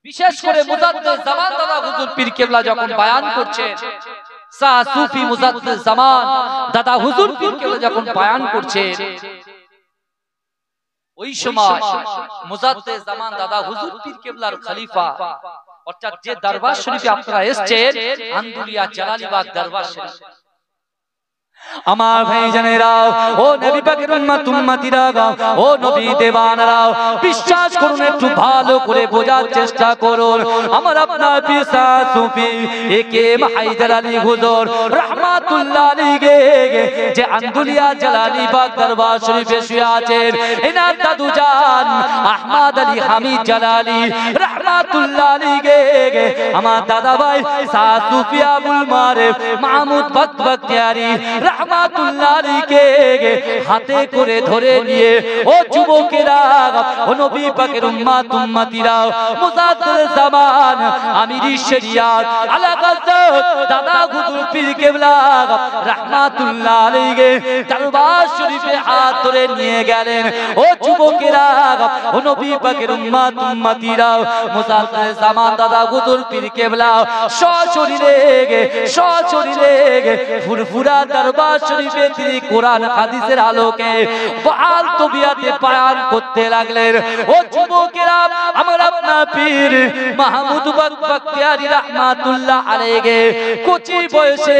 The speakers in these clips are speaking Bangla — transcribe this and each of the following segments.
বিশেষ করে মুজাদ্দিদ জামান দাদা হুজুর পীর কেবলা যখন বয়ান করছেন, শাহ সুফি মুজাদ্দিদ জামান দাদা হুজুর পীর কেবলা যখন বয়ান করছেন, ওই সময় মুজাদ্দিদ জামান দাদা হুজুর পীর কেবলার খলিফা অর্থাৎ যে দরবার শরীফে আপনারা এসেছেন, আন্দুলিয়া জালালিবাগ দরবার শরীফ, আমার ভাইজানেরা, ও নবী পাকের উম্মত উম্মতিরা, ও নবী দেওয়ানারা, বিশ্বাস করুন, একটু ভালো করে বোঝার চেষ্টা করুন। আমার আপনার পীর শাহ সুফি একে হায়দার আলী হুজুর রাহমাতুল্লাহ আলাইহি যে আন্দুলিয়া জালালিবাগ দরবার শরীফে শুয়ে আছেন, এনার দাদু জান আহমদ আলী হামিদ জালালি রাহমাতুল্লাহ আলাইহি, আমার দাদা ভাই শাহ সুফি আবুল মারিফ মাহমুদ বখতিয়ারি রাহমাতুল্লাহ আলাইহি হাতে করে ধরে নিয়ে, ও যুবকেরা, ও নবী পাকের উম্মত উম্মতিরা, মুজাদ্দিদ জামান আমির শরিয়াত আলা হযরত দাদা হুজুর পীর কেবলা রাহমাতুল্লাহ আলাইহি দরবার শরীফে হাত ধরে নিয়ে গেলেন। ও যুবকেরা, ও নবী পাকের উম্মত উম্মতিরা, মুজাদ্দিদ জামান দাদা হুজুর পীর কেবলা সশরীরে ফুরফুরা দরবার শরীফে তিনি কোরআন হাদিসের আলোকে বহাল তবিয়াতে বয়ান করতে লাগলেন। ও যুবকেরা, আমার আপনার পীর মাহমুদ বখতিয়ারি রাহমাতুল্লাহ আলাইহি কচি বয়সে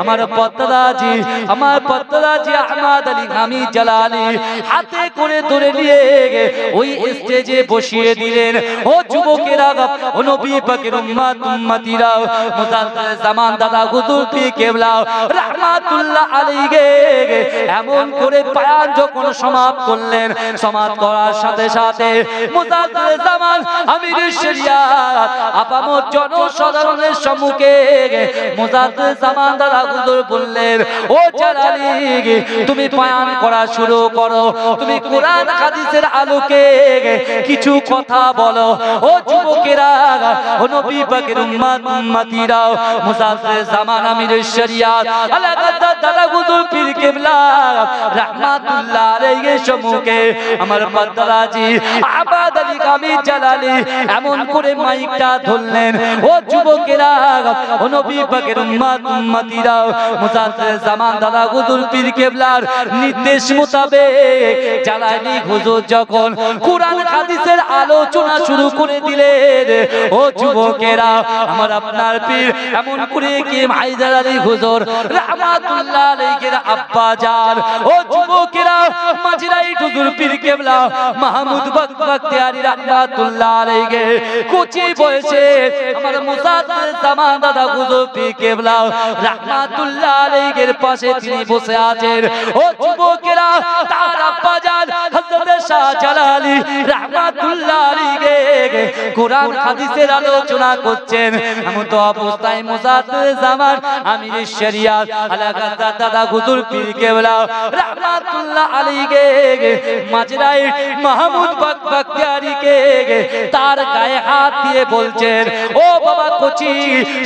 আমার পত্তাদাজি আহমদ আলী হামিদ জালালি হাতে করে ধরে নিয়ে ওই স্টেজে বসিয়ে দিলেন। ও যুবকেরা, ও নবী পাকের উম্মত উম্মতিরা, মুজাদ্দিদ জামান দাদা হুজুর পীর কেবলা রাহমাতুল্লাহ আলাইহি এমন করে বয়ান যখন সমাপ্ত করলেন, সমাপ্ত করার সাথে সাথে মুজাদ্দিদ জামান আমির শরিয়াত আপামর জনসাধারণের সম্মুখে মুজাদ্দিদ জামান দাদা হুজুর বললেন, ও জালালি, তুমি বয়ান করা শুরু করো, তুমি কোরআন হাদিসের আলোকে কিছু কথা বলো। ও যুবকেরা, ও নবী পাকের উম্মত উম্মতিরা, মুজাদ্দিদ জামান আমির শরিয়াত আলা হযরত দাদা হুজুর পীর কেবলা রাহমাতুল্লাহ আলাইহি সম্মুখে আমার পত্তাদাজি আহমদ আলী হামিদ জালালি এমন করে মাইকটা ধরলেন। ও যুবকেরা, ও নবী পাকের উম্মত উম্মতিরা, মুজাদ্দিদ জামান দাদা হুজুর পীর কেবলার নির্দেশ মোতাবেক জালালি হুজুর যখন কোরআন হাদিসের আলোচনা শুরু করে দিলেন, ও যুবকেরা, আমার আপনার পীর এমন করে কি হায়দার আলী হুজুর রাহমাতুল্লাহ আলাইহি আব্বা জান, ও যুবকেরা, মাঝরাই হুজুর পীর কেবলা মাহমুদ বখতিয়ারি রাহমাতুল্লাহ আলাইহি কচি বয়সে আমার মুজাদ্দিদ জামান দাদা হুজুর পীর কেবলা রাহমাতুল্লাহ আলাইহির পাশে তিনি বসে আছেন। ও যুবকেরা, তার আব্বা জান হযরত শাহ জালালি রাহমাতুল্লাহ আলাইহি কোরআন হাদিসের আলোচনা করছেন। এমন তো অবস্থায় মুজাদ্দিদ জামান আমির শরিয়াত আলা হযরত দাদা হুজুর পীর কেবলা রাহমাতুল্লাহ আলাইহি মাজরাই মাহমুদ বখতিয়ারিকে তার গায়ে হাত দিয়ে বলছেন, ও বাবা কচি,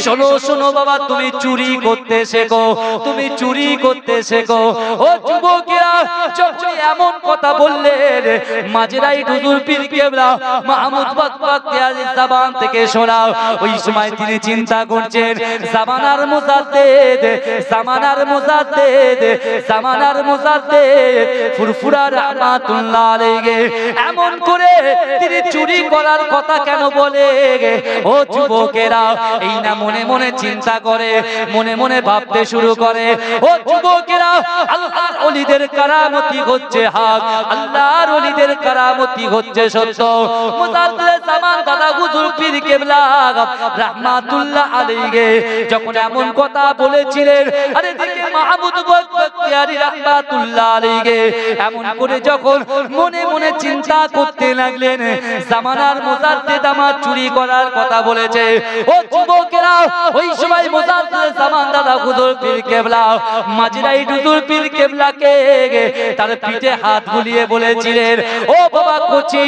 শোনো শোনো বাবা, তুমি চুরি করতে শেখো, তুমি চুরি করতে শেখো। ও যুবকেরা, যখন এমন কথা বললেন, মাজরাই হুজুর পীর কেবলা মাহমুদ বখতিয়ারি জবান থেকে শোনাও। ওই সময় তিনি চিন্তা করছেন, জামানার মুজাদ্দিদ ফুরফুরা রাহমাতুল্লাহ আলাইহি এমন করে তিনি চুরি করার কথা কেন বলে? ও যুবকেরা, এই না মনে মনে চিন্তা করে, মনে মনে ভাবতে শুরু করে। ও যুবকেরা, আল্লাহর ওলিদের কারামতি হচ্ছে হক, আল্লাহর ওলিদের কারামতি হচ্ছে সত্য। মুজাদ্দিদ জামান দাদা হুজুর পীর কেবলা রাহমাতুল্লাহ আলাইহি যখন এমন কথা বলেছিলেন, আরে দিকে মাহমুদ বখতিয়ারি রাহমাতুল্লাহ আলাইহি এমন করে যখন মনে মনে চিন্তা করতে লাগলেন, জামানার মুজাদ্দিদ আমার চুরি করার কথা বলেছে। ও যুবকেরা, ওই সময় মুজাদ্দিদ জামান দাদা হুজুর পীর কেবলা মাজরাই হুজুর পীর কেবলাকে তার পিঠে হাত বুলিয়ে বলেছিলেন, ও বাবা কচি,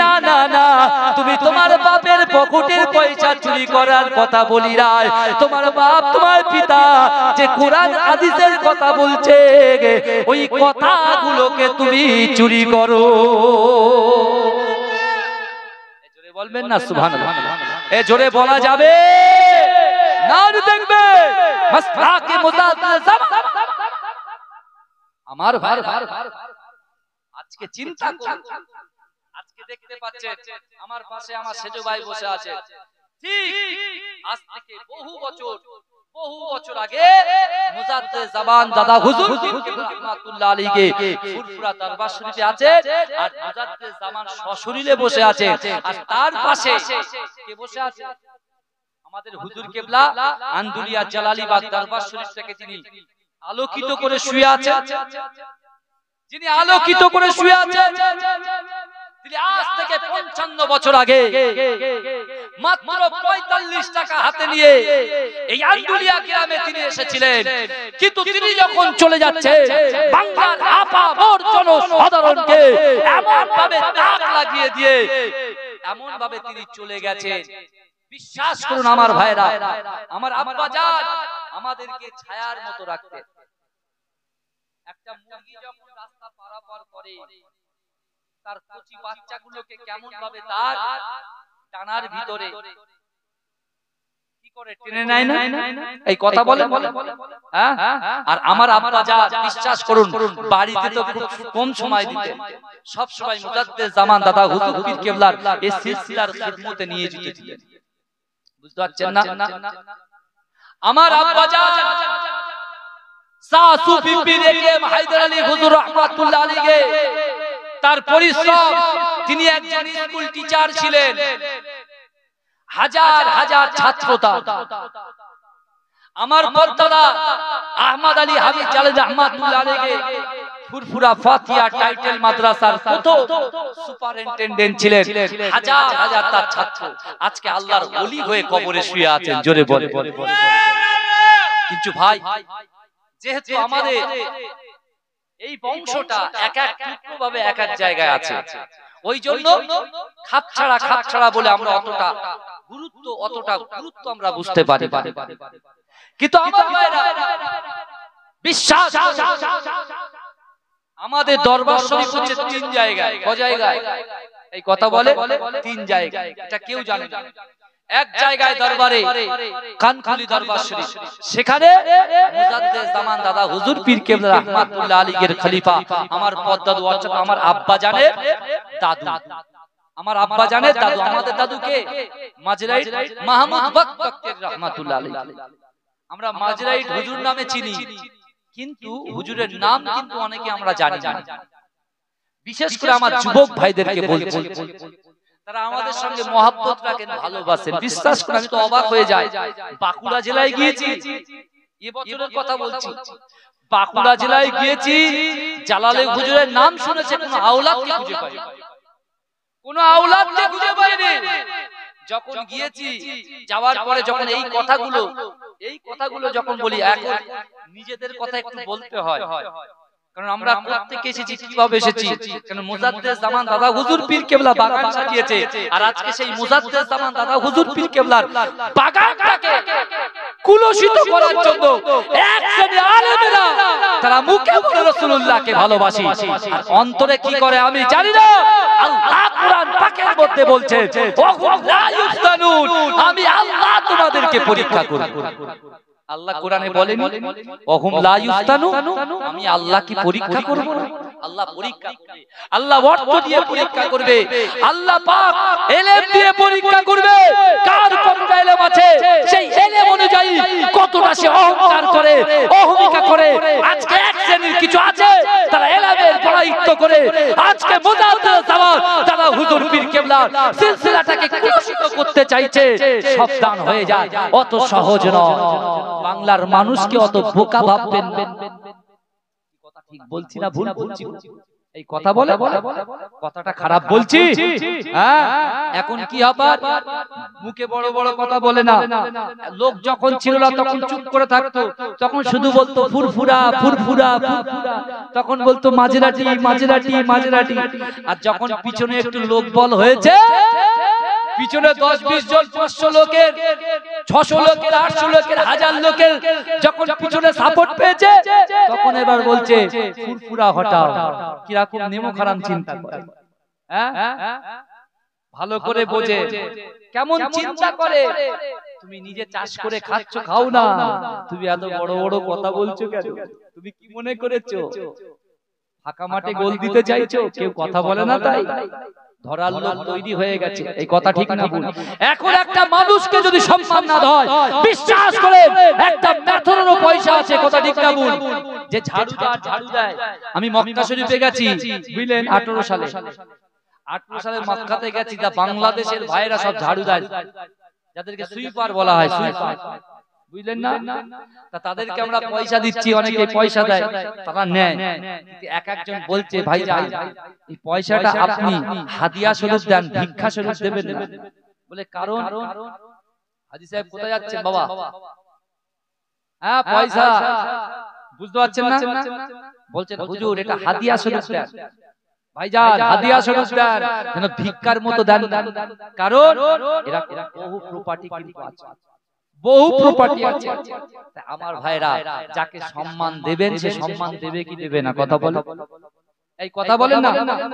না না না, তুমি তোমার বাপের পকেটের পয়সা চুরি করার কথা বলি নাই, তোমার বাপ তোমার পিতা যে কোরআন হাদিসের কথা বলছে, ওই কথাগুলোকে তুমি চুরি করো। বলবেন না সুবহানাল্লাহ? এ জোরে বলা যাবে না? দেখবে মাসলাকে মুজাদ্দিদ জামান। আমার ভাই আজকে চিন্তা করুন, আজকে দেখতে পাচ্ছেন আমার পাশে আমার সেজো ভাই বসে আছে, ঠিক আজ থেকে বহু বছর আগে মুজাদ্দিদ জামান দাদা হুজুর রাহমাতুল্লাহ আলাইহি ফুরফুরা দরবার শরীফে আছে, আর মুজাদ্দিদ জামান সশরীরে বসে আছে, আর তার পাশে কে বসে আছে? আমাদের হুজুর কেবলা আন্দুলিয়া জালালীবাগ দরবার শরীফ থেকে যিনি আলোকিত করে শুয়ে আছে, যিনি আলোকিত করে শুয়ে আছে, তিনি আজ থেকে 55 বছর আগে মাত্র 45 টাকা হাতে নিয়ে এই আন্দুলিয়া গ্রামে তিনি এসেছিলেন। কিন্তু তিনি যখন চলে যাচ্ছে, বাংলার আপামর জনসাধারণকে এমন ভাবে দাগ লাগিয়ে দিয়ে এমন ভাবে তিনি চলে গেছেন, বিশ্বাস করুন আমার ভাইরা, আমার আব্বা জান আমাদেরকে ছায়ার মতো রাখতেন। একটা মুরগি যখন রাস্তা পারাপার করে, তার কচি বাচ্চাগুলোকে কেমন ভাবে তার টানার ভিতরে কি করে টেনে নেয় না? এই কথা বলে হ্যাঁ। আর আমার আব্বা জান বিশ্বাস করুন বাড়িতে তো খুব কম সময় দিতেন, সব সময় মুজাদ্দিদ জামান দাদা হুজুর পীর কেবলার এই সিলসিলার খিদমতে নিয়ে যেতেন। বুঝতে পারছেন না? আমার আব্বা জান সাসু বিবি রেখে হায়দার আলী হুজুর রাহমাতুল্লাহ আলাইহি তার পরিশ্রম, তিনি একজন স্কুল টিচার ছিলেন, হাজার হাজার ছাত্র তার। আমার পরদাদা আহমদ আলী হাবিব জালালি রাহমাতুল্লাহ আলাইহি ফুরফুরা ফাতিহা টাইটেল মাদ্রাসার প্রথম সুপারিনটেনডেন্ট ছিলেন, হাজার হাজার তার ছাত্র আজকে আল্লাহর ওলি হয়ে কবরে শুয়ে আছেন। জোরে বলে। কিন্তু ভাই, যেহেতু আমাদের এই বংশটা এক এক টুকরো ভাবে এক এক জায়গায় আছে, ওই জন্য খাপছাড়া বলে আমরা অতটা গুরুত্ব আমরা বুঝতে পারি। কিন্তু আমার ভাইরা বিশ্বাস, আমাদের দরবার শরীফ হচ্ছে 3 জায়গায়। ক জায়গায়? এই কথা বলে 3 জায়গায়, এটা কেউ জানে না। এক জায়গায় দরবারে কানখুলি দরবার শরীফ, সেখানে মুজাদ্দিদ জামান দাদা হুজুর পীর কেবলা রাহমাতুল্লাহ আলাইহির খলিফা আমার পদ্দাদু অর্থাৎ আমার আব্বা জানের দাদু, আমার আব্বা জানের দাদু, আমাদের দাদুকে মাজরাইট মাহমুদ বক্তের রাহমাতুল্লাহ আলাইহি, আমরা মাজরাইট হুজুর নামে চিনি, কিন্তু হুজুরের নাম কিন্তু অনেকে আমরা জানি না। বিশেষ করে আমার যুবক ভাইদেরকে বলছি, তারা আমাদের সঙ্গে মহব্বত রাখেন, ভালোবাসেন। বিশ্বাস করে আমি তো অবাক হয়ে যাই। বাঁকুড়া জেলায় গিয়েছি, এই বছরের কথা বলছি, বাঁকুড়া জেলায় গিয়েছি, জালালে হুজুরের নাম শুনেছে, কোনো আওলাদকে খুঁজে পাইনি, কোনো আওলাদকে খুঁজে পাইনি। যখন গিয়েছি, যাওয়ার পরে যখন এই কথাগুলো যখন বলি, এখন নিজেদের কথা একটু বলতে হয়, কারণ আমরা প্রত্যেকে এসেছি কিভাবে এসেছি, কারণ মুজাদ্দিদ জামান দাদা হুজুর পীর কেবলা বাগান সাজিয়েছে, আর আজকে সেই মুজাদ্দিদ জামান দাদা হুজুর পীর কেবলার বাগানটাকে কুলুষিত করার জন্য এক শ্রেণী আলেমেরা তারা মুখে বলে রাসূলুল্লাহকে ভালোবাসি, আর অন্তরে কি করে আমি জানি না। আল্লাহ কোরআন পাকের মধ্যে বলছে, ওহুম লা ইফতানুন, আমি আল্লাহ তোমাদেরকে পরীক্ষা করব। আল্লাহ কোরআনে বলেন ওহুম লা ইফতানু, আমি আল্লাহ কি পরীক্ষা করব না? আল্লাহ পরীক্ষা করবে, আল্লাহ অর্থ দিয়ে পরীক্ষা করবে, আল্লাহ পাক ইলম দিয়ে পরীক্ষা করবে। কার কতটা ইলম আছে, সেই ইলম অনুযায়ী কতটা সে অহংকার করে, অহমিকা করে। আজকে এক শ্রেণীর কিছু আছে, তারা ইলমের পড়াইত্ব করে আজকে মুজাদ্দিদ জামান দাদা হুজুর পীর কেবলার সিলসিলাটাকে কুলুষিত করতে চাইছে। সাবধান হয়ে যায়, অত সহজ নয়। বাংলার মানুষকে অত বোকা ভাববেন। কথা ঠিক বলছি না ভুল বলছি? এই কথা বলে কথাটা খারাপ বলছি? হ্যাঁ, এখন কি আবার মুখে বড় বড় কথা বলে না। লোক যখন ছিল না তখন চুপ করে থাকতো, তখন শুধু বলতো ফুরফুরা ফুরফুরা ফুরফুরা, তখন বলতো মাজরাটি মাজরাটি মাজরাটি। আর যখন পিছনে একটু লোক বল হয়েছে, পিছনে 10-20 জন 500 লোকের 600 লোকের 800 লোকের 1000 লোকের যখন পিছনে সাপোর্ট পেয়েছে, তখন এবার বলছে ফুরফুরা হটাও। কিরকম নেমো খারাম চিন্তা করে। হ্যাঁ, ভালো করে বোঝে, কেমন চিন্তা করে। তুমি নিজে চাষ করে খাচ্ছ, খাও না, তুমি এত বড় বড় কথা বলছো কেন? তুমি কি মনে করেছো ফাঁকা মাঠে গোল দিতে চাইছো? কেউ কথা বলে না তাই ধরার লোক তৈরি হয়ে গেছে। এই কথা ঠিক না ভুল? এখন একটা মানুষকে যদি সম্মান না দেয়, বিশ্বাস করে একটা মেথরেরও পয়সা আছে, কথা ঠিক না ভুল? যে ঝাড়ু দেয়। আমি মক্কা শরীফে গেছি, বুঝলেন, 18 সালে 18 সালে মক্কাতে গেছি। তা বাংলাদেশের ভাইরা সব ঝাড়ু দেয়, যাদেরকে সুইপার বলা হয়, সুইপার, বুঝলেন না? তা তাদেরকে আমরা পয়সা দিচ্ছি, অনেকে পয়সা দেয়, তারা নেয়। এক একজন বলছে, ভাই এই পয়সাটা আপনি হাদিয়া স্বরূপ দেন, ভিক্ষা স্বরূপ দেবেন না। বলে কারণ? হাজী সাহেব কোথায় যাচ্ছেন বাবা? হ্যাঁ, পয়সা বুঝতে পারছেন না? বলছেন হুজুর এটা হাদিয়া স্বরূপ দেন, ভাইজান হাদিয়া স্বরূপ দেন, যেন ভিক্ষার মতো দেন। কারণ এরা বহু প্রপার্টি কিন্তু আছে, বহু প্রপার্টি আছে। আমার ভাইরা, যাকে সম্মান দেবেন সে সম্মান দেবে কি দেবে না? কথা বলো, এই কথা বলেন না।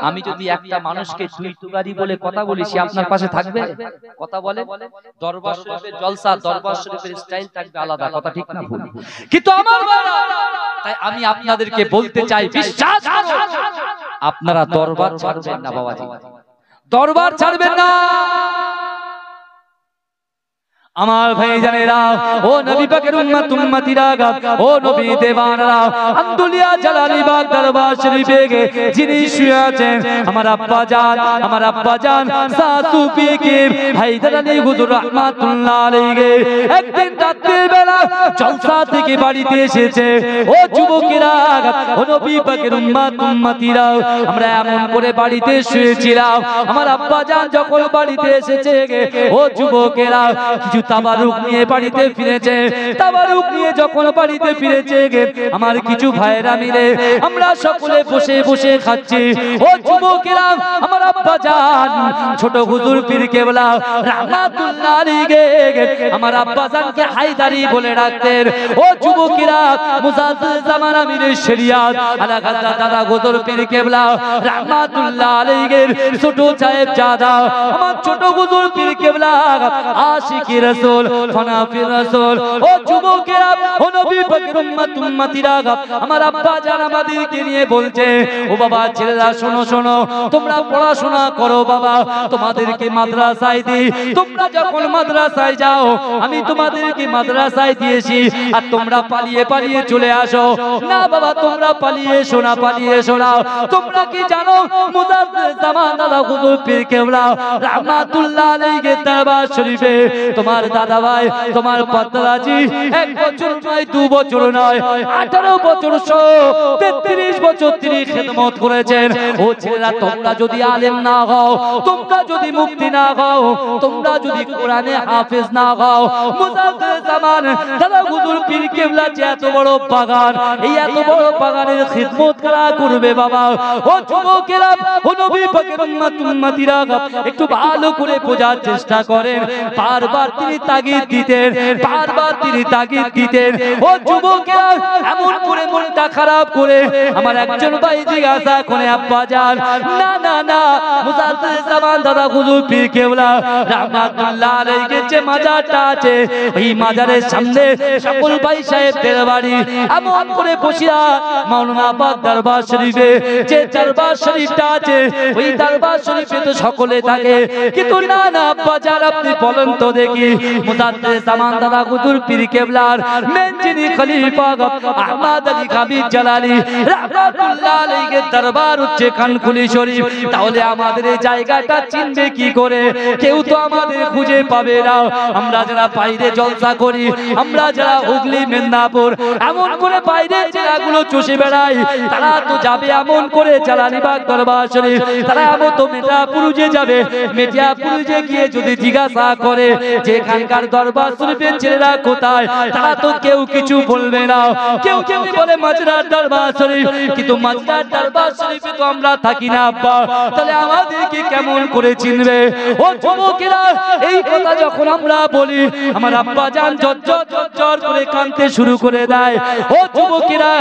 আমি যদি একটা মানুষকে তুই তুগারি বলে কথা বলি, সে আপনার পাশে থাকবে? কথা বলে। দরবার শরীফের জলসা, দরবার শরীফের স্টাইল থাকবে আলাদা, কথা ঠিক না ভুল? কিন্তু আমার ভাইরা, তাই আমি আপনাদেরকে বলতে চাই, বিশ্বাস করুন, আপনারা দরবার ছাড়বেন না বাবাজি, দরবার ছাড়বেন না। আমার ভাইজানেরা, ও নবী পাকের উম্মত উম্মতিরা, ও নবী দেওয়ানরা, আন্দুলিয়া জালালিবাগ দরবার শরীফে যিনি শুয়ে আছেন, আমার আব্বা জান সাসুফি কে হায়দার আলী হুজুর রাহমাতুল্লাহ আলাইহি, একদিন রাতের বেলা জলসা থেকে বাড়িতে এসেছে। ও যুবকেরা, ও নবী পাকের উম্মত উম্মতিরা, আমরা এমন করে বাড়িতে শুয়েছিলাম। আমার আব্বা জান যখন বাড়িতে এসেছে, ও যুবকেরা, কিছু তাবারুক নিয়ে বাড়িতে ফিরেছে। তাবারুক নিয়ে যখন বাড়িতে ফিরেছে, আমার কিছু ভাইরা মিলে আমরা সকলে বসে বসে খাচ্ছি। ও যুবকেরা, আমার আব্বা জান ছোট হুজুর পীর কেবলা রাহমাতুল্লাহ আলাইহি, আমার আব্বা জানকে হায়দারি বলে ডাকতেন। ও যুবকেরা, মুজাদ্দিদ জামান আমির শরিয়াত আলা গাজা দাদা হুজুর পীর কেবলা রাহমাতুল্লাহ আলাইহি ছোট সাহেব জাদা, আমার ছোট হুজুর পীর কেবলা আশিকি রাসূল, ফানাফি রাসূল। ও যুবকেরা, ও নবী পাকের উম্মত উম্মতিরা, আমার আব্বা জান আমাদেরকে নিয়ে বলছে, ও বাবা ছেলেরা শোনো শোনো, তোমরা পড়াশোনা করো বাবা, তোমাদেরকে মাদ্রাসায় দিই, তোমরা যখন মাদ্রাসায় যাও আমি তোমাদেরকে মাদ্রাসায় দিয়েছি, আর তোমরা পালিয়ে পালিয়ে চলে আসো। না বাবা, তোমরা পালিয়ে এসো না, পালিয়ে এসো না। তোমরা কি জানো, মুজাদ্দিদ জামান দাদা হুজুর পীর কেবলা রাহমাতুল্লাহ আলাইহি দরবার শরীফে তোমার দাদা ভাই, তোমার পাতলাজি 1 বছর নয়, 2 বছর নয়, 18 বছর 33 বছর তিনি খিদমত করেছেন। ও ছেলেরা, তোমরা যদি আলেম না হও, তোমরা যদি মুফতি না হও, তোমরা যদি কোরআনে হাফেজ না হও, মুজাদ্দিদ জামান দাদা হুজুর পীর কেবলা যে এত বড় বাগান, এই এত বড় বাগানের খিদমত করা করবে বাবা। ও যুবকেরা, ও নবী পাকের উম্মত উম্মতিরা, একটু ভালো করে বোঝার চেষ্টা করেন। বারবার তিনি তাগিদ দিতেন, বারবার তিনি তাগিদ দিতেন। ও যুবকেরা, এমন করে মনটা খারাপ করে আমার একজন ভাই জিজ্ঞাসা করে, আব্বা জান, না না না, মুজাদ্দিদ জামান দাদা হুজুর পীর কেবলা রাহমাতুল্লাহ আলাইহি যে মাজারটা আছে, ওই মাজারের সামনে সকল ভাই সাহেবদের বাড়ি, এমন করে বসিয়া মাওলানা পাক দরবার শরীফে যে দরবার শরীফটা আছে, ওই দরবার শরীফে তো সকলে থাকে, কিন্তু না না আব্বা জান, আপনি বলেন তো দেখি, মুজাদ্দিদ জামান দাদা হুজুর পীর কেবলার মেন যিনি খলিফা আহমদ আলী কাবির জালালি রাহমাতুল্লাহ আলাইহি দরবার হচ্ছে খানকুলি শরীফ, তাহলে আমাদের এই জায়গাটা চিনবে কি করে? কেউ তো আমাদের খুঁজে পাবে না। আমরা যারা বাইরে জলসা করি, আমরা যারা হুগলি মেদিনীপুর এমন করে বাইরে জেলাগুলো চষে বেড়াই, তারা তো যাবে এমন করে জালালিবাগ দরবার শরীফ, তারা এমন তো মিঠাপুরুজে যাবে, মিঠাপুরুজে গিয়ে যদি জিজ্ঞাসা করে যে এখানকার দরবার শরীফের ছেলেরা কোথায়, তারা তো কেউ কিছু বলবে না। কেউ কেউ বলে মাঝরার দরবার শরীফ, কিন্তু মাঝরার দরবার শরীফে তো আমরা থাকি না আব্বা, তাহলে তাহলে আমাদেরকে কেমন করে চিনবে? ও যুবকেরা, এই কথা যখন আমরা বলি আমার আব্বা জান ঝরঝর করে কাঁদতে শুরু করে দেয়। ও যুবকেরা,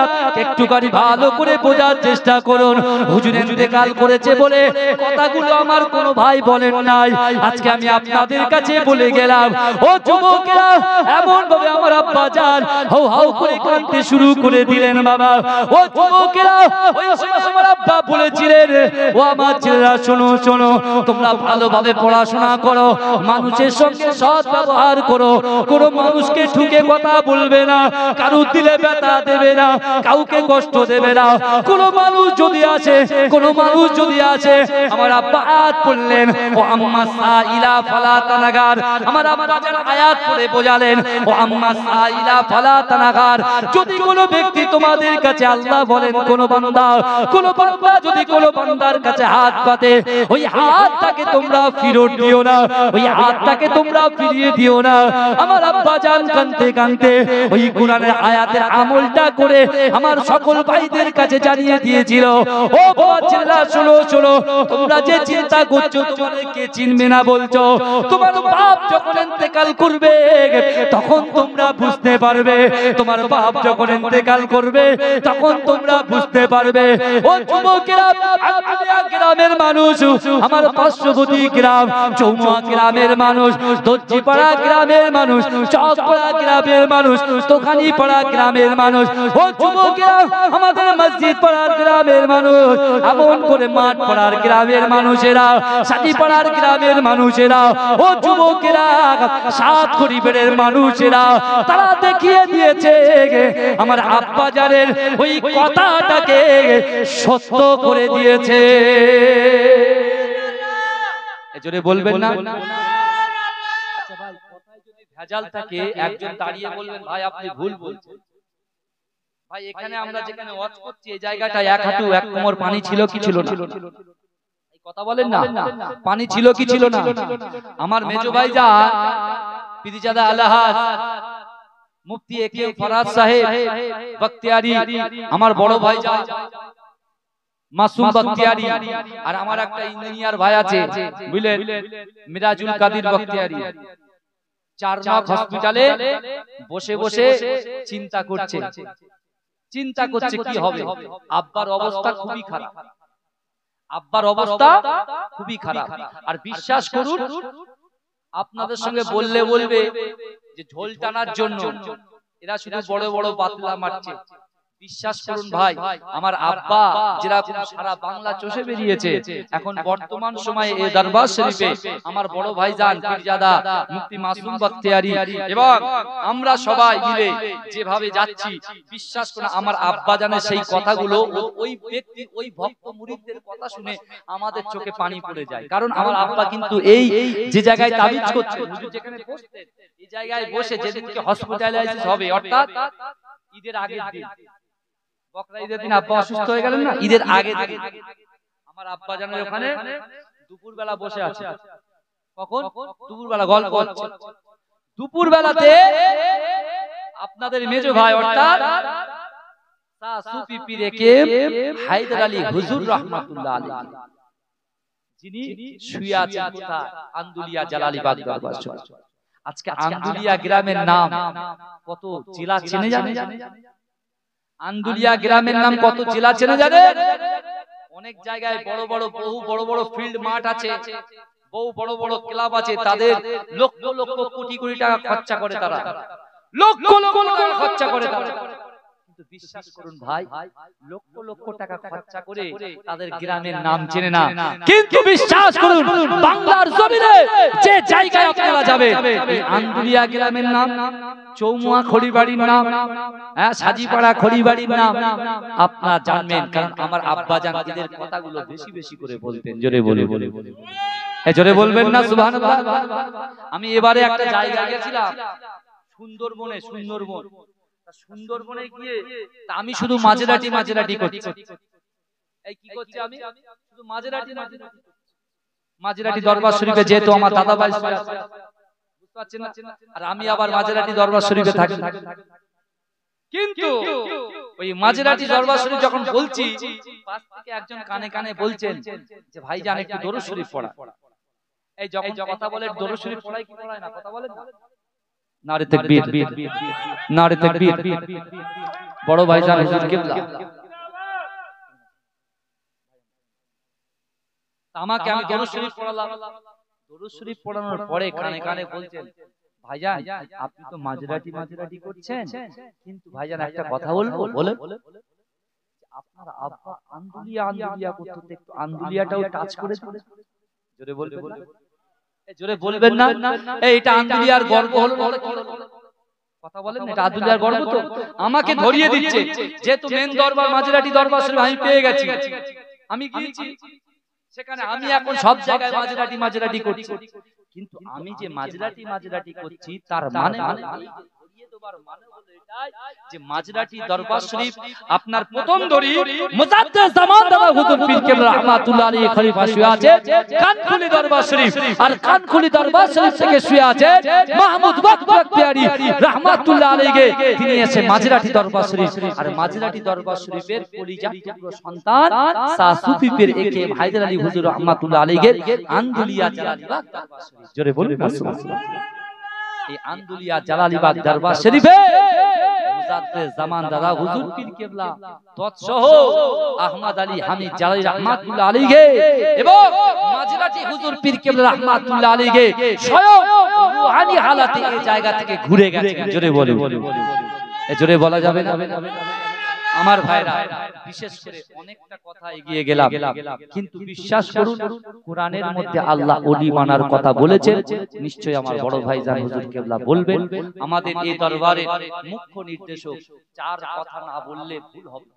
একটুখানি ভালো করে বোঝার চেষ্টা করুন। হুজুর ইন্তেকাল করেছে বলে কথাগুলো আমার কোনো ভাই বলেন নাই, আজকে আমি আপনাদের কাছে বলে গেলাম। ও যুবকেরা, এমন ভাবে আমার আব্বা জান হাউ হাউ করে কাঁদতে শুরু করে দিলেন বাবা। ও যুবকেরা, ওই সময় আমার আব্বা বলেছিলেন, ও আমার ছেলেরা শোনো শোনো, তোমরা ভালোভাবে পড়াশোনা করো, মানুষের সঙ্গে সৎ ব্যবহার করো, কোনো মানুষকে ঠুকে কথা বলবে না, কারুর দিলে ব্যথা দেবে না, কাউকে কষ্ট দেবে না। কোনো মানুষ যদি আসে, কোনো মানুষ যদি আসে, আমার আব্বা আয়াত পড়লেন, ও আম্মা সাইলা ফালা তানাগার। আমার আব্বা যেন আয়াত পড়ে বোঝালেন, ও আম্মা সাইলা ফালা তানাগার। যদি কোনো ব্যক্তি তোমাদের কাছে, আল্লাহ বলেন কোন বান্দা যদি কোনো বান্দার কাছে হাত পাতে, ওই হাতটাকে তোমরা ফিরত দিও না, ওই হাতটাকে তোমরা ফিরিয়ে দিও না। আমার আব্বা জান কাঁদতে কাঁদতে ওই কোরআনের আয়াতের আমলটা করে আমার সকল ভাইদের কাছে জানিয়ে দিয়েছিল। ও বাবা ছেলেরা শোনো শোনো, তোমরা যে চিন্তা করছো তোমাদেরকে চিনবে না বলছো, তোমার বাপ যখন ইন্তেকাল করবে তখন তোমরা বুঝতে পারবে, তোমার বাপ যখন ইন্তেকাল করবে তখন তোমরা বুঝতে পারবে। ও যুবকেরা, আন্দুলিয়া গ্রামের মানুষ, আমার পার্শ্ববর্তী গ্রাম চৌমুয়া গ্রামের মানুষ, দর্জিপাড়া গ্রামের মানুষ, চকপাড়া গ্রামের মানুষ, তোখানি পাড়া গ্রামের মানুষ, ও যুবকেরা, আমাদের মসজিদ পাড়ার গ্রামের মানুষ, এমন করে মাঠ পাড়ার গ্রামের মানুষেরা, সাথী পাড়ার গ্রামের মানুষেরা, ও যুবকেরা, সাত খড়িবেড়ের মানুষেরা, তারা দেখিয়ে দিয়েছে আমার আব্বা জানের ওই কথাটাকে সত্য করে দিয়েছে। এজন্য বলবেন না? আচ্ছা ভাই, কথায় যদি ভেজাল থাকে একজন দাঁড়িয়ে বলবেন, ভাই আপনি ভুল বলছেন। ভাই এখানে আমরা যেখানে ওয়াজ করছি এই জায়গাটায় এক হাঁটু এক কোমর পানি ছিল কি ছিল না? এই কথা বলেন না, পানি ছিল কি ছিল না? আমার মেজো ভাই যা পীরজাদা আলহাজ মুফতি একে ফরাজ সাহেব বখতিয়ারি, আমার বড় ভাই যা মাসুম বখতিয়ারি, আর আমার একটা ইঞ্জিনিয়ার ভাই আছে বুঝলেন, মিরাজুল কাদির বখতিয়ারি, চারনক হসপিটালে বসে বসে চিন্তা করছে কি হবে। আব্বার অবস্থা খুবই খারাপ, আব্বার অবস্থা খুবই খারাপ। আর বিশ্বাস করুন, আপনাদের সঙ্গে বলবে যে ঝোল টানার জন্য এরা শুধু বড় বড় বাতলা মারছে। বিশ্বাস করুন ভাই, আমার আব্বা যেরকম সারা বাংলা চষে বেরিয়েছে, এখন বর্তমান সময়ে এই দরবার শরীফে আমার বড় ভাইজান পীরজাদা মুফতি মাসুম বখতিয়ারি এবং আমরা সবাই মিলে যেভাবে যাচ্ছি, বিশ্বাস করুন আমার আব্বা জানের সেই কথাগুলো, ওই ব্যক্তি ওই ভক্ত মুরিদদের কথা শুনে আমাদের চোখে পানি পড়ে যায়। কারণ আমার আব্বা কিন্তু এই যে জায়গায় তাবিজ করছে, যেখানে বসতেন, এই জায়গায় বসে যেদিনকে হসপিটালাইসিস হবে, অর্থাৎ ঈদের আগের দিন, বকরা ঈদের দিন আব্বা অসুস্থ হয়ে গেলেন না, ঈদের আগে আমার আব্বা জানের ওখানে দুপুর বেলা বসে আছে। কখন? দুপুর বেলা গল্প হচ্ছে। দুপুর বেলাতে আপনাদের মেজো ভাই অর্থাৎ সুফি পীর একেম হায়দার আলী হুজুর রাহমাতুল্লাহ আলাইহি, যিনি শুয়ে আছেন আন্দুলিয়া জালালিবাগ দরবার শরীফ। আজকে আন্দুলিয়া গ্রামের নাম কত জেলা চেনে জানেন? আন্দুলিয়া গ্রামের নাম কত জেলা চেনে জানেন? অনেক জায়গায় বহু বড় বড় ফিল্ড মাঠ আছে, বহু বড় বড় ক্লাব আছে, তাদের লক্ষ লক্ষ কোটি কোটি টাকা খরচা করে, তারা লক্ষ লক্ষ টাকা খরচা করে তারা। কিন্তু বিশ্বাস করুন ভাই, লক্ষ লক্ষ টাকা খরচা করে তাদের গ্রামের নাম চেনে না। কিন্তু বিশ্বাস করুন, বাংলার জমিনে যে জায়গায় আপনারা যাবেন, এই আন্দুলিয়া গ্রামের নাম, চৌমুয়া খড়িবাড়ির নাম, সাজিপাড়া খড়িবাড়ির নাম আপনারা জানবেন। কারণ আমার আব্বা জান এদের কথাগুলো বেশি বেশি করে বলতেন। জোরে বলে জোরে বলবেন না সুবহানাল্লাহ। আমি এবারে একটা জায়গায় গেছিলাম, সুন্দরবনে। সুন্দরবনে গিয়ে আমি শুধু মাঝেরাটি করছি। এই কি করছি আমি? শুধু মাঝেরাটি দরবার শরীফে, যেহেতু আমার দাদা ভাই বুঝতে পারছেন না, আর আমি আবার মাঝেরাটি দরবার শরীফে থাকি। কিন্তু ওই মাঝরাটি দরবার শরীফ যখন বলছি, পাশ থেকে একজন কানে কানে বলছেন যে ভাইজান একটু দরুদ শরীফ পড়া। এই যখন কথা বলে দরুদ শরীফ পড়াই কি পড়ায় না, কথা বলেন না? নারে তাকবীর, নারে তাকবীর। বড় ভাইজান হুজুর কিবলা আমাকে আমি দরুদ শরীফ পড়ালাম। দরুদ শরীফ পড়ানোর পরে কানে কানে বলছেন ভাইজান আপনি তো মাঝরাটি মাঝরাটি করছেন, কিন্তু ভাইজান একটা কথা বলবো, বলে আপনার আব্বা আন্দুলিয়া আন্দুলিয়া করতে, একটু আন্দুলিয়াটাও টাচ করে জোরে বলবেন না? জোরে বলবেন না? এইটা আন্দুলিয়ার গর্ব হলো, কথা বলেন, এটা আন্দুলিয়ার গর্ব তো। আমাকে ধরিয়ে দিচ্ছে যেহেতু মেন দরবার মাঝরাটি দরবার শরীফ আমি পেয়ে গেছি, আমি গিয়েছি সেখানে, আমি এখন সব জায়গায় মাঝরাটি মাঝরাটি করছি, কিন্তু আমি যে মাঝরাটি মাঝরাটি করছি তার মানে যে মাঝরাটি দরবার শরীফ আপনার প্রথম দড়ি মুজাদ্দেদ জামান দাদা হুজুর পীর কেবলা রাহমাতুল্লাহ আলাইহি খলিফা শুয়ে আছে কানখুলি দরবার শরীফ, আর কানখুলি দরবার শরীফ থেকে শুয়ে আছে মাহমুদ বখতিয়ারি রাহমাতুল্লাহ আলাইহি, তিনি এসে মাঝরাটি দরবার শরীফ, আর মাঝরাটি দরবার শরীফের কলিজার টুকরো সন্তান শাহ সুফি পীর একে হায়দার আলী হুজুর রাহমাতুল্লাহ আলাইহি আন্দুলিয়া জালালিবাগ দরবার শরীফ। জোরে বলুন সুবহানাল্লাহ। এই আন্দুলিয়া জালালিবাগ দরবার শরীফে মুজাদ্দেদ জামান দাদা হুজুর পীর কেবলা তৎসহ আহমদ আলী হামিদ জালালি রাহমাতুল্লাহ আলাইহি এবং মাঝরাটি হুজুর পীর কেবলা রাহমাতুল্লাহ আলাইহি স্বয়ং রূহানি হালাতে এই জায়গা থেকে ঘুরে গেছেন। জোরে বলুন, জোরে বলা যাবে না? আমার ভাইরা, বিশেষ করে অনেকটা কথা এগিয়ে গেলাম, কিন্তু বিশ্বাস করুন কোরআনের মধ্যে আল্লাহ ওলি মানার কথা বলেছেন, নিশ্চয়ই আমার বড় ভাই জান হুজুর কেবলা বলবেন। আমাদের এই দরবারে মুখ্য নির্দেশক চার কথা না বললে ভুল হবে।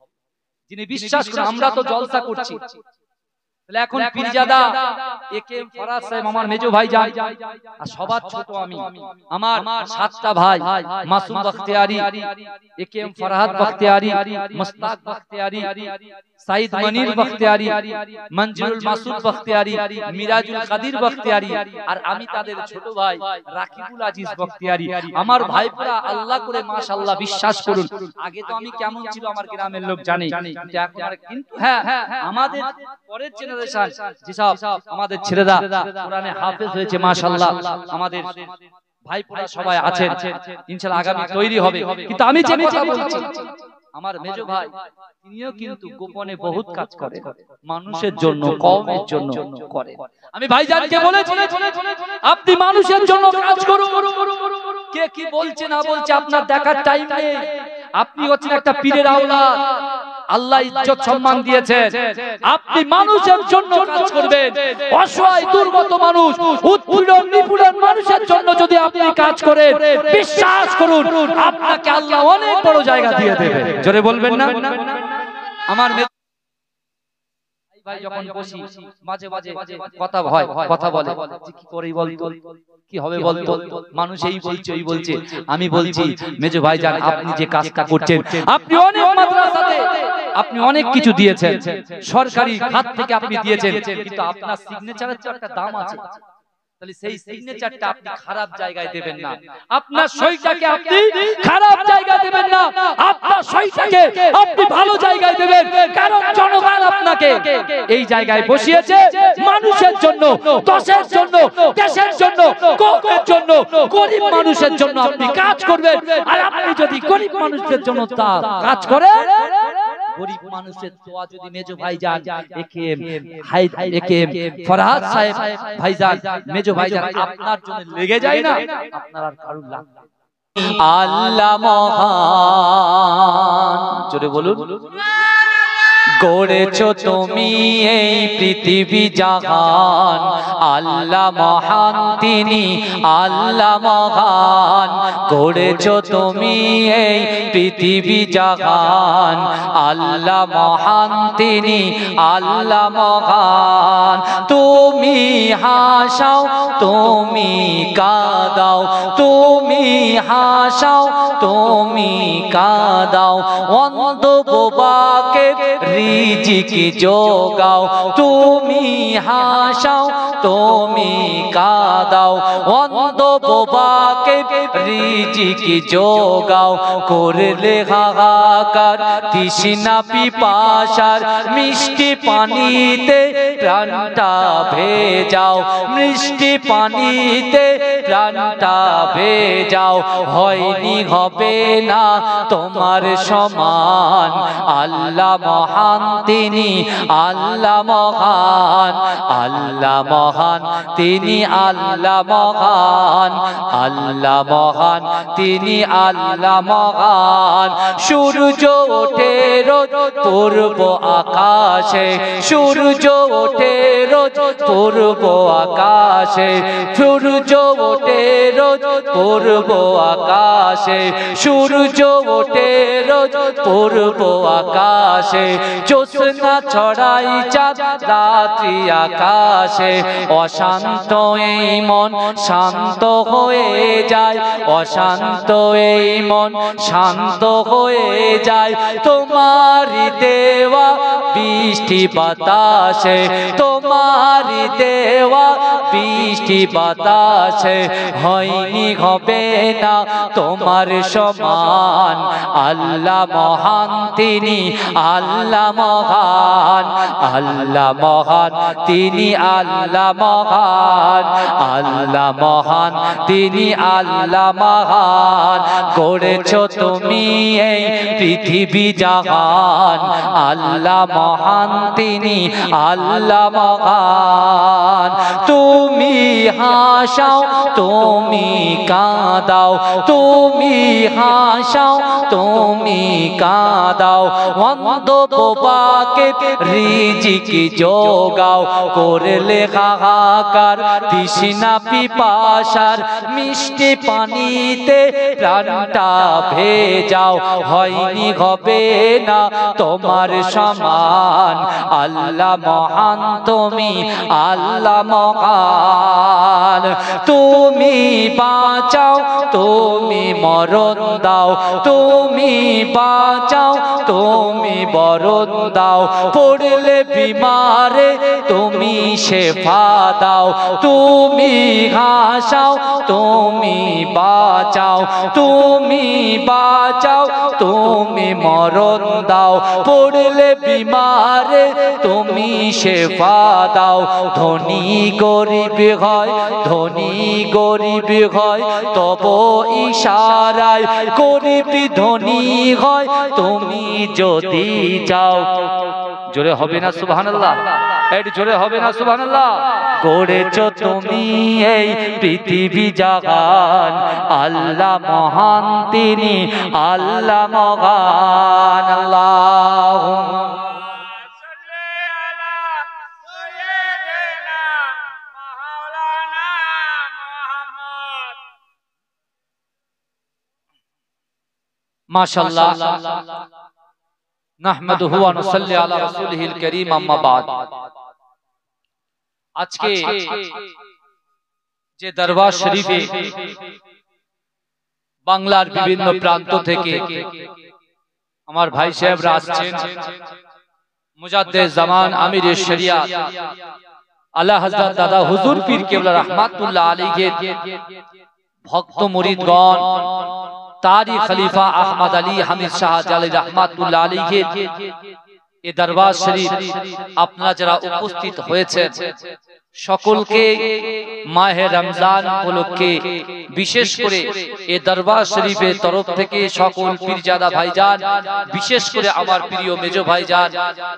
যিনি বিশ্বাস করেন, আমরা তো জলসা করছি, তাহলে এখন পীরজাদা একে এম ফরাজ সাহেব আমার মেজো ভাই যান, আর সবার ছোট আমি, আমার সাতটা ভাই মাসুম বখতিয়ারি, একে এম ফরহাদ বখতিয়ারি, মুস্তাক বখতিয়ারি, সাইদ মনির বখতিয়ারি, মঞ্জুরুল মাসুদ বখতিয়ারি, মিরাজুল কাদির বখতিয়ারি, আর আমি তাদের ছোট ভাই রাকিবুল আজিজ বখতিয়ারি। আমার ভাইপোরা আল্লাহ করে মাশাআল্লাহ, বিশ্বাস করুন আগে তো আমি কেমন ছিল আমার গ্রামের লোক জানে, কিন্তু হ্যাঁ আমাদের পরের জেনারেশন যেসব আমাদের ছেলেরা কোরআনে হাফেজ হয়েছে মাশাআল্লাহ, আমাদের ভাইপোরা সবাই আছেন, ইনশাআল্লাহ আগামী তৈরি হবে। কিন্তু আমি যে কথা বলছি, আমার মেজো ভাই তিনিও কিন্তু গোপনে বহুত কাজ করে, মানুষের জন্য, কওমের জন্য করে। আমি ভাইজানকে বলেছি আপনি মানুষের জন্য কাজ করুন, কে কি বলছে না বলছে আপনার দেখার টাইম নেই। আপনি হচ্ছেন একটা পীরের আওলাদ, আল্লাহ ইজ্জত সম্মান দিয়েছেন, আপনি মানুষের জন্য কাজ করবেন। অসহায় দুর্গত মানুষ, উৎপীড়ন নিপীড়ন মানুষের জন্য যদি আপনি কাজ করেন, বিশ্বাস করুন আপনাকে আল্লাহ অনেক বড় জায়গা দিয়ে দেবে। জোরে বলবেন না? আমার ভাই যখন বসি মাঝে মাঝে কথা হয়, কথা বলে কি করি বলতো, কি হবে বলতো, মানুষ এই বলছে ওই বলছে। আমি বলছি মেজো ভাই জান, আপনি যে কাজটা করছেন, আপনি অনেক মাদ্রাসাতে আপনি অনেক কিছু দিয়েছেন, সরকারি খাত থেকে আপনি দিয়েছেন, কিন্তু আপনার সিগনেচারের তো একটা দাম আছে, তাহলে সেই সিগনেচারটা আপনি খারাপ জায়গায় দেবেন না, আপনার সইটাকে আপনি খারাপ জায়গায় দেবেন না, আপনার সইটাকে আপনি ভালো জায়গায় দেবেন। কারণ জনগণ আপনাকে এই জায়গায় বসিয়েছে মানুষের জন্য, দশের জন্য, দেশের জন্য, কওমের জন্য, গরিব মানুষের জন্য আপনি কাজ করবেন। আর আপনি যদি গরিব মানুষের জন্য তা কাজ করেন, গরিব মানুষের দোয়া যদি মেজো ভাইজান একেএম ফরহাদ সাহেব ভাইজান, মেজো ভাইজান আপনার জন্য লেগে যায় না, আপনার আর কারুর লাগবে। আল্লাহ মহান, জোরে বলুন। গড়েছো তুমি এই পৃথিবী জাহান, আল্লাহ মহান তিনি, আল্লাহ মহান। গড়েছো তুমি এই পৃথিবী জাহান, আল্লাহ মহান তিনি, আল্লাহ মহান। তুমি হাসাও, তুমি কাঁদাও, তুমি হাসাও, তুমি কাঁদাও, অন্ধ বোবাকে রিজিক যোগাও। তুমি হাসাও, তুমি কাঁদাও অন্ধ বোবাকে রিজিক যোগাও করলে হাহাকার তৃষ্ণা পিপাসার মিষ্টি পানিতে প্রাণটা ভেজাও মিষ্টি পানিতে প্রাণটা ভেজাও হয়নি হবে না তোমার সমান আল্লাহ মহান তিনি আল্লাহ মহান আল্লাহ মহান তিনি আল্লাহ মহান আল্লাহ মহান তিনি আল্লাহ মহান সূর্য ওঠে রোজ পূর্ব আকাশে সূর্য ওঠে রোজ পূর্ব আকাশে সূর্য ওঠে রোজ পূর্ব আকাশে সূর্য ওঠে রোজ পূর্ব আকাশে জ্যোৎস্না ছড়াই চাঁদ রাত্রি আকাশে অশান্ত এই মন শান্ত হয়ে যায় অশান্ত এই মন শান্ত হয়ে যায় তোমারি দেওয়া বৃষ্টি বাতাসে তোমারি দেওয়া বৃষ্টি বাতাসে হয়নি হবে না তোমার সমান আল্লাহ মহান তিনি আল্লাহ মহান আল্লাহ মহান তিনি আল্লাহ মহান আল্লাহ মহান তিনি আল্লাহ মহান করেছো তুমি এই পৃথিবী জাহান আল্লাহ মহান তিনি আল্লাহ মহান তুমি হাসাও তুমি কাঁদাও তুমি হাসাও তুমি কাঁদাও অন্ধ বোবাকে রিজিক যোগাও করলে হাহাকার তৃষ্ণা পিপাসার মিষ্টি পানিতে প্রাণটা ভেজাও হয়নি হবে না তোমার সমান আল্লাহ মহান তুমি আল্লাহ মহান তুমি বাঁচাও তুমি মরণ দাও তুমি বাঁচাও তুমি বরণ দাও পড়লে বিমারে তুমি শেফা দাও তুমি হাসাও তুমি বাঁচাও তুমি বাঁচাও তুমি মরণ দাও পড়লে বিমারে তুমি শেফা দাও ধনী গরিব হয় ধনী গরিব হয় তব ইশারায় গরিব ধনী হয় তুমি যদি চাও জোরে হবে না সুবহানাল্লাহ একটু জোরে হবে না সুবহানাল্লাহ গড়েছো তুমি এই পৃথিবী জাহান আল্লাহ মহান তিনি আল্লাহ মহান আল্লাহুম্মা মাশাআল্লাহ নাহমাদুহু ওয়া নুসাল্লি আলা রাসূলিহিল কারীম আম্মা বাদ আজকে যে দরবার শরীফে বাংলার বিভিন্ন প্রান্ত থেকে আমার ভাই সাহেবরা আসছেন মুজাদ্দিদ জামান আমির শরিয়াত আলা হযরত দাদা হুজুর পীর কেবলা রাহমাতুল্লাহ আলাইহি ভক্ত মুরিদগণ तारी खलीफा अहमद अली हमीद शाह जाली रहमतुल्लाह अलैहि ए दरबार शरीफ अपना जरा उपस्थित হয়েছেন সকলকে মাহে রমজান উপলক্ষে বিশেষ করে এই দরবার শরীফের তরফ থেকে সকল পীরজাদা ভাইজান বিশেষ করে আমার প্রিয় মেজো ভাইজান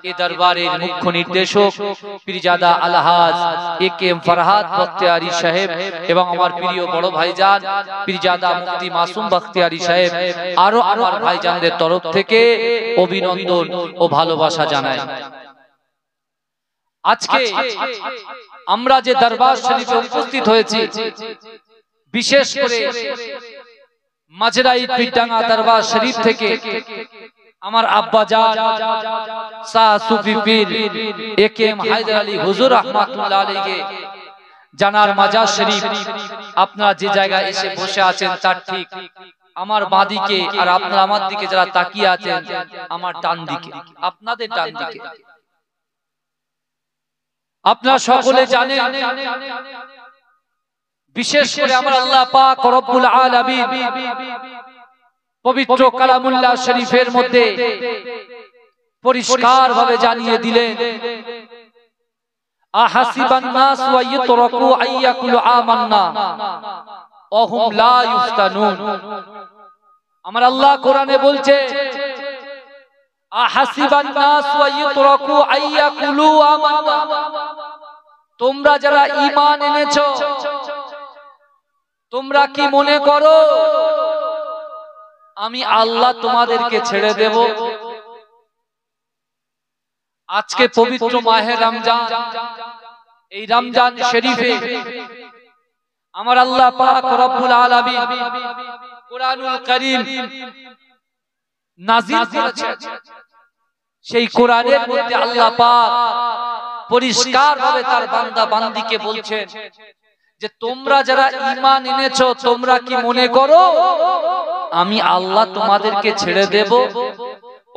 এই দরবারের মুখ্য নির্দেশক পীরজাদা আলহাজ একেএম ফরহাদ বখতিয়ারি সাহেব এবং আমার প্রিয় বড় ভাইজান পীরজাদা মুফতি মাসুম বখতিয়ারি সাহেব আরো আমার ভাইজানদের তরফ থেকে অভিনন্দন ও ভালোবাসা জানাই আজকে আমরা যে দরবার শরীফে উপস্থিত হয়েছি বিশেষ করে মাজরাই পিটাঙ্গা দরবার শরীফ থেকে আমার আব্বা জান শাহ সুফি পীর একেএম হায়দার আলী হুজুর রাহমাতুল্লাহ আলাইহি জানার মাজার শরীফ আপনারা যে জায়গায় এসে বসে আছেন তার ঠিক আমার বাঁদিকে আর আপনারা আমার দিকে যারা তাকিয়ে আছেন আমার ডান দিকে আপনাদের ডান দিকে আপনারা সকলে জানেন, বিশেষ করে আমার আল্লাহ পাক রব্বুল আলামিন পবিত্র কালামুল্লাহ শরীফের মধ্যে পরিষ্কার ভাবে জানিয়ে দিলেন, আহাসিবান নাস ওয়া ইতরাকু আইয়াকুলু আমান্না ওয়া হুম লা ইফতানুন। আমার আল্লাহ কোরআনে বলছে, আহাসিবান নাস ওয়া ইতরাকু আইয়াকুলু আমান্না, তোমরা যারা ঈমান এনেছো তোমরা কি মনে করো আমি আল্লাহ তোমাদেরকে ছেড়ে দেব? আজকে পবিত্র মাহে রমজান, এই রমজান শরীফে আমার আল্লাহ পাক রব্বুল আলামিন কোরআনুল কারীম নাযিল করেছেন। সেই কোরআনের মধ্যে আল্লাহ পাক পরিষ্কার ভাবে তার বান্দা বান্দীকে বলছেন যে তোমরা যারা ঈমান এনেছো তোমরা কি মনে করো আমি আল্লাহ তোমাদেরকে ছেড়ে দেব?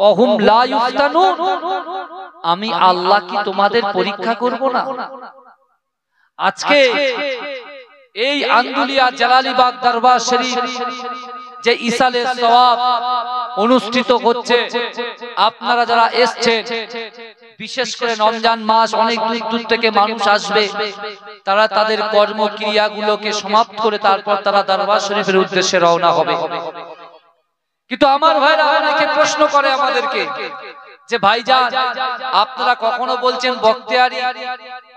ওহুম লা ইফতানুন, আমি আল্লাহ কি তোমাদের পরীক্ষা করব না? আজকে এই আন্দুলিয়া জালালিবাগ দরবার শরীফ যে ইসালে সওয়াব অনুষ্ঠিত হচ্ছে, আপনারা যারা এসেছেন, বিশেষ করে রমজান মাস অনেক দূর দূর থেকে মানুষ আসবে, তারা তাদের কর্মক্রিয়াগুলোকে সমাপ্ত করে তারপর তারা দরবার শরীফের উদ্দেশ্যে রওনা হবে। কিন্তু আমার ভাইরা অনেকে প্রশ্ন করে আমাদেরকে যে ভাইজান আপনারা কখনো বলছেন বখতিয়ারি,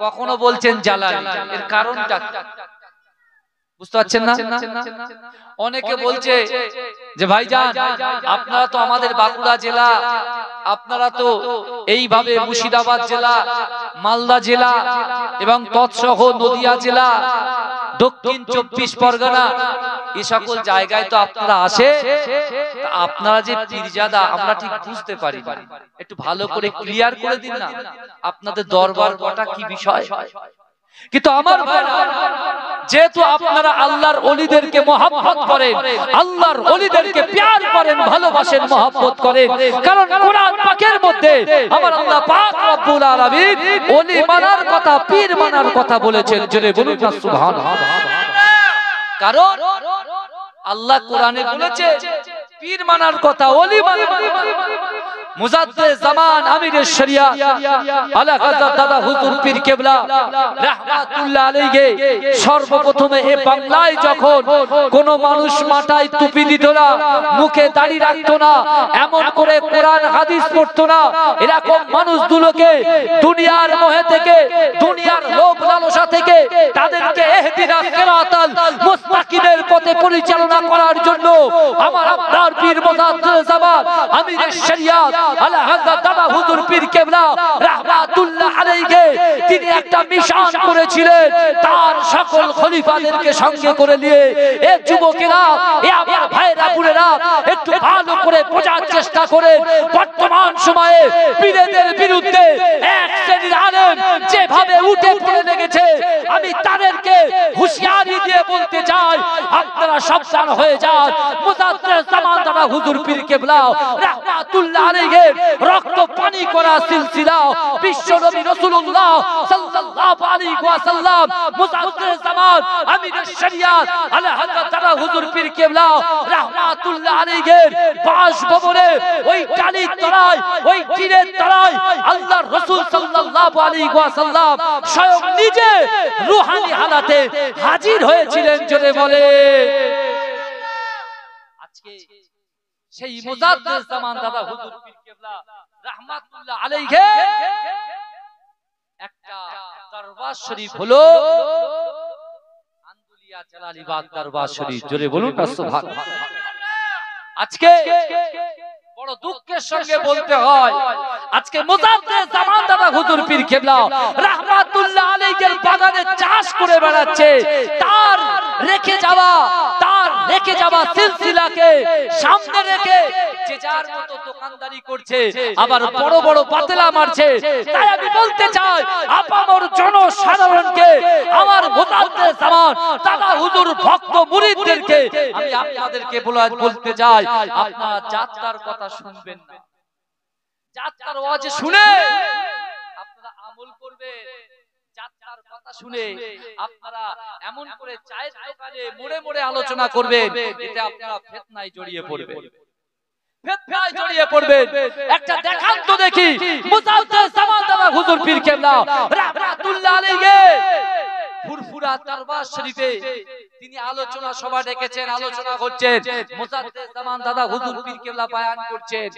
কখনো বলছেন জালালি, এর কারণটা বুঝতে পারছেন না? অনেকে বলছে যে ভাইজান আপনারা তো আমাদের বাঁকুড়া জেলা, আপনারা তো এইভাবে মুর্শিদাবাদ জেলা, মালদা জেলা এবং তৎসহ নদিয়া জেলা, দক্ষিণ 24 পরগনা, এই সকল জায়গায় তো আপনারা আসে, আপনারা যে পীরজাদা আমরা ঠিক বুঝতে পারি না, একটু ভালো করে ক্লিয়ার করে দিন না আপনাদের দরবার কটা কি বিষয়। কিন্তু আমার ভাইরা, যেহেতু আপনারা আল্লাহর ওলিদেরকে মহব্বত করেন, আল্লাহর ওলিদেরকে প্যার করেন, ভালোবাসেন, মহব্বত করেন, কারণ কোরআন পাকের মধ্যে আমার আল্লাহ পাক রব্বুল আলামিন ওলি মানার কথা, পীর মানার কথা বলেছেন। জোরে বলুন না সুবহানাল্লাহ। কারণ আল্লাহ কোরআনে বলেছে পীর মানার কথা, ওলি মানার কথা। মুজাদ্দিদ জামান আমিরের শরিয়া আলা হযরত দাদা হুজুর পীর কেবলা রাহমাতুল্লাহ আলাইহি সর্বপ্রথমে এই বাংলায় যখন কোন মানুষ মাথায় টুপি দিত না, মুখে দাড়ি রাখতো না, এমন করে কোরআন হাদিস পড়তো না, এরকম মানুষগুলোকে দুনিয়ার মোহে থেকে, দুনিয়ার লোভ লালসা থেকে তাদেরকে ইহদিনাস সিরাতাল মুস্তাকিমের পথে পরিচালনা করার জন্য আমার আপনার পীর মুজাদ্দিদ জামান আমিরের শরিয়া আলা হযরত দাদা হুজুর পীর কেবলা রাহমাতুল্লাহ আলাইহি তিনি একটা মিশন করেছিলেন। তার সকল খলিফাদেরকে সঙ্গে করে নিয়ে এ যুবকেরা, এ আমার ভাইরা বোনেরা একটু ভালো করে বোঝার চেষ্টা করেন। বর্তমান সময়ে পীরদের বিরুদ্ধে এক শ্রেণীর আলেম যেভাবে উঠে পড়ে লেগেছে, আমি তাদেরকে হুঁশিয়ারি দিয়ে বলতে চাই আপনারা সাবধান হয়ে যান। মুজাদ্দিদ জামান দাদা হুজুর পীর কেবলা রাহমাতুল্লাহ আলাইহি রক্ত পানি করা সিলসিলা বিশ্ব নবী রাসূলুল্লাহ সাল্লাল্লাহু আলাইহি ওয়াসাল্লাম মুজাদ্দিদ জামান আমিরের শরিয়াত আলা হযরত দাদা হুজুর পীর কেবলা রাহমাতুল্লাহ আলাইহি বাসভবনে ওই টালির তলায়, ওই টিনের তলায় আল্লাহর রাসূল সাল্লাল্লাহু আলাইহি ওয়াসাল্লাম স্বয়ং নিজে রূহানি হালাতে হাজির হয়েছিলেন। জোরে বলে আজকে সেই মুজাদ্দিদ জামান দাদা হুজুর পীর কেবলা রাহমাতুল্লাহ আলাইহি একটা দরবার শরীফ হলো আন্দুলিয়া জালালিবাগ দরবার শরীফ। জোরে বলুন না সুবহানাল্লাহ। আজকে বড় দুঃখের সঙ্গে বলতে হয়, আজকে মুজাদ্দিদ জামান দাদা হুজুর পীর কেবলা রাহমাতুল্লাহ আলাইহি বাগানে চাষ করে বেড়াচ্ছে, তার রেখে যাওয়া সিলসিলাকে সামনে রেখে যে যার মতো দোকানদারি করছে, আবার বড় বড় বাতেলা মারছে। তাই আমি বলতে চাই আপামর জনসাধারণকে, আমার মুজাদ্দিদ জামান দাদা হুজুর ভক্ত মুরিদদেরকে আমি আপনাদেরকে বলতে চাই, আপনারা যাত্রার কথা শুনবেন না, যাত্রার ওয়াজ শুনে আপনারা আমল করবেন। যার কথা শুনে আপনারা এমন করে চায়ের দোকানে মোড়ে মোড়ে আলোচনা করবেন, এতে আপনারা ফিতনায় জড়িয়ে পড়বেন, ফিতনায় জড়িয়ে পড়বেন। একটা দেখান তো দেখি মুজাদ্দেদ জামান দাদা হুজুর পীর কেবলা রাহমাতুল্লাহ আলাইহি ফুরফুরা দরবার শরীফে তিনি আলোচনা সভা ডেকেছেন, আলোচনা করছেন, মুজাদ্দেদ জামান দাদা হুজুর পীর কেবলা বয়ান করছেন।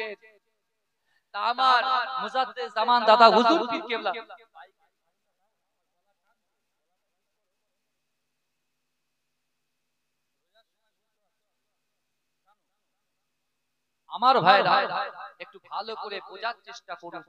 তা আমার মুজাদ্দেদ জামান দাদা হুজুর পীর কেবলা আমার ভাইরা একটু ভালো করে বোঝার চেষ্টা করুন।